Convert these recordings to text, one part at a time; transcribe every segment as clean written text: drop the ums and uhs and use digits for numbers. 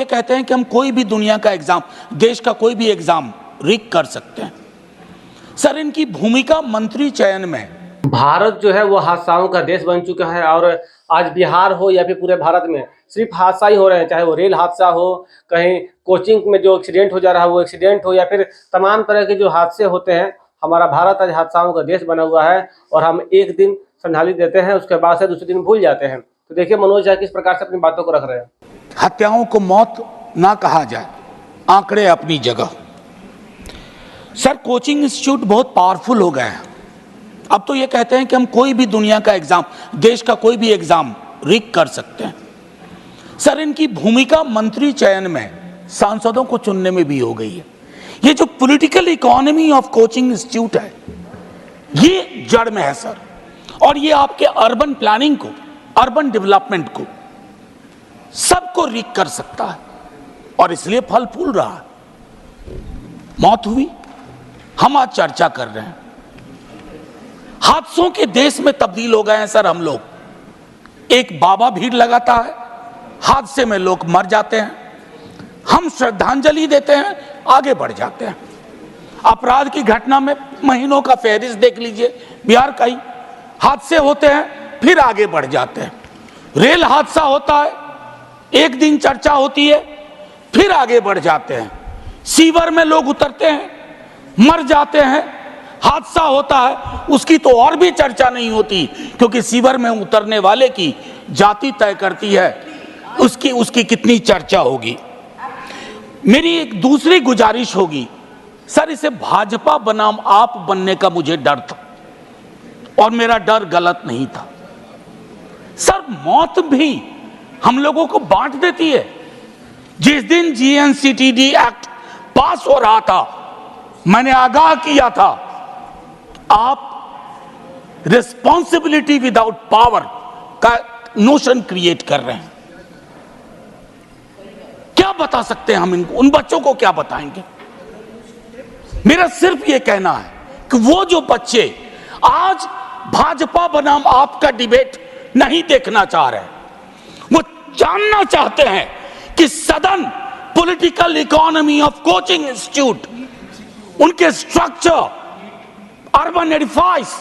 ये कहते हैं कि हम कोई भी दुनिया का एग्जाम, देश का कोई भी एग्जाम रिग कर सकते हैं। सर, इनकी भूमिका मंत्री चयन में, भारत जो है वो हादसाओं का देश बन चुका है और आज बिहार हो या फिर पूरे भारत में सिर्फ हादसा ही हो रहे हैं, चाहे वो रेल हादसा हो, कहीं कोचिंग में जो एक्सीडेंट हो जा रहा है वो एक्सीडेंट हो, या फिर तमाम तरह के जो हादसे होते हैं। हमारा भारत आज हादसाओं का देश बना हुआ है और हम एक दिन श्रद्धांजलि देते हैं, उसके बाद से दूसरे दिन भूल जाते हैं। तो देखिए मनोज झा किस प्रकार से अपनी बातों को रख रहे हैं। हत्याओं को मौत ना कहा जाए, आंकड़े अपनी जगह। सर, कोचिंग इंस्टीट्यूट बहुत पावरफुल हो गए हैं। अब तो ये कहते हैं कि हम कोई भी दुनिया का एग्जाम, देश का कोई भी एग्जाम रिग कर सकते हैं। सर, इनकी भूमिका मंत्री चयन में, सांसदों को चुनने में भी हो गई है। ये जो political economy of coaching institute है, ये जड़ में है सर। और ये आपके अर्बन प्लानिंग को, अर्बन डेवलपमेंट को, सबको रिग कर सकता है और इसलिए फल फूल रहा है। मौत हुई, हम आज चर्चा कर रहे हैं। हादसों के देश में तब्दील हो गए हैं सर हम लोग। एक बाबा भीड़ लगाता है, हादसे में लोग मर जाते हैं, हम श्रद्धांजलि देते हैं, आगे बढ़ जाते हैं। अपराध की घटना में महीनों का फहरिस्त देख लीजिए, बिहार का ही हादसे होते हैं, फिर आगे बढ़ जाते हैं। रेल हादसा होता है, एक दिन चर्चा होती है, फिर आगे बढ़ जाते हैं। सीवर में लोग उतरते हैं, मर जाते हैं, हादसा होता है, उसकी तो और भी चर्चा नहीं होती, क्योंकि सीवर में उतरने वाले की जाति तय करती है उसकी कितनी चर्चा होगी। मेरी एक दूसरी गुजारिश होगी सर, इसे भाजपा बनाम आप बनने का मुझे डर था और मेरा डर गलत नहीं था। सर, मौत भी हम लोगों को बांट देती है। जिस दिन जीएनसीटीडी एक्ट पास हो रहा था, मैंने आगाह किया था, आप रिस्पॉन्सिबिलिटी विदाउट पावर का नोशन क्रिएट कर रहे हैं। क्या बता सकते हैं हम इनको, उन बच्चों को क्या बताएंगे? मेरा सिर्फ ये कहना है कि वो जो बच्चे आज भाजपा बनाम आपका डिबेट नहीं देखना चाह रहे, वो जानना चाहते हैं कि सदन, political economy of coaching institute, उनके स्ट्रक्चर, अर्बन एडिफाइस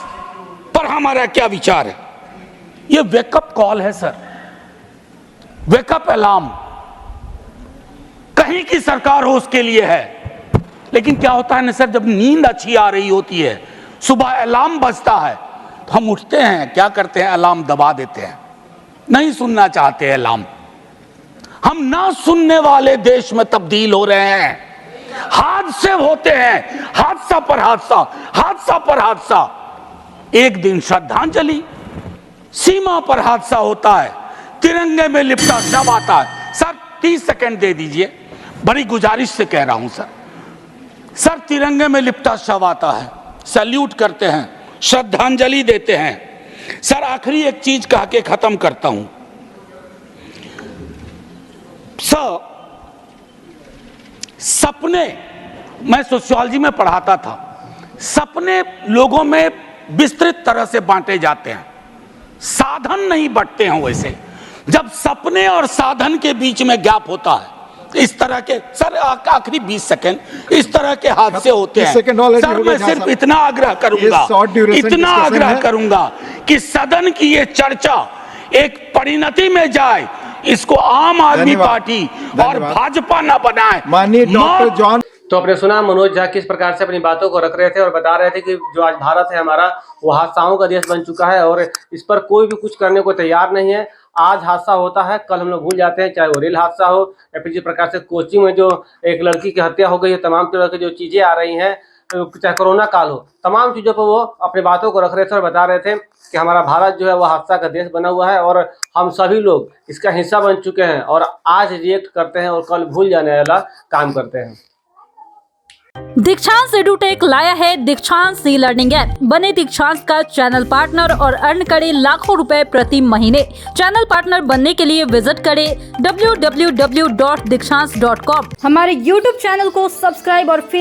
पर हमारा क्या विचार है। ये वेकअप कॉल है सर, वेकअप अलार्म। कहीं की सरकार हो उसके लिए है, लेकिन क्या होता है ना सर, जब नींद अच्छी आ रही होती है, सुबह अलार्म बजता है, तो हम उठते हैं, क्या करते हैं, अलार्म दबा देते हैं, नहीं सुनना चाहते अलार्म। हम ना सुनने वाले देश में तब्दील हो रहे हैं। हादसे होते हैं, हादसा पर हादसा, हादसा पर हादसा। एक दिन श्रद्धांजलि, सीमा पर हादसा होता है, तिरंगे में लिपटा शव आता है। सर 30 सेकंड दे दीजिए, बड़ी गुजारिश से कह रहा हूं सर। सर, तिरंगे में लिपटा शव आता है, सैल्यूट करते हैं, श्रद्धांजलि देते हैं। सर, आखिरी एक चीज कह के खत्म करता हूं सर। सपने, मैं सोशियोलॉजी में पढ़ाता था, सपने लोगों में विस्तृत तरह से बांटे जाते हैं, साधन नहीं बंटते हैं वैसे। जब सपने और साधन के बीच में गैप होता है, इस तरह के सर, आखिरी 20 सेकंड, इस तरह के हादसे होते हैं सर। मैं सिर्फ इतना आग्रह करूंगा कि सदन की ये चर्चा एक परिणति में जाए, इसको आम आदमी पार्टी और भाजपा न बनाए। माननीय डॉक्टर जॉन। तो आपने सुना मनोज झा किस प्रकार से अपनी बातों को रख रहे थे और बता रहे थे कि जो आज भारत है हमारा, वो हादसाओं का देश बन चुका है और इस पर कोई भी कुछ करने को तैयार नहीं है। आज हादसा होता है, कल हम लोग भूल जाते हैं, चाहे वो रेल हादसा हो या फिर जिस प्रकार से कोचिंग में जो एक लड़की की हत्या हो गई है, तमाम तरह की जो चीजें आ रही हैं, चाहे कोरोना काल हो, तमाम चीज़ों पर वो अपनी बातों को रख रहे थे और बता रहे थे कि हमारा भारत जो है वो हादसा का देश बना हुआ है और हम सभी लोग इसका हिस्सा बन चुके हैं और आज रिएक्ट करते हैं और कल भूल जाने वाला काम करते हैं। दीक्षांत एडुटेक लाया है दीक्षांत ई लर्निंग ऐप। बने दीक्षांत का चैनल पार्टनर और अर्न करें लाखों रुपए प्रति महीने। चैनल पार्टनर बनने के लिए विजिट करें www.dikshans.com। हमारे YouTube चैनल को सब्सक्राइब और फेसबुक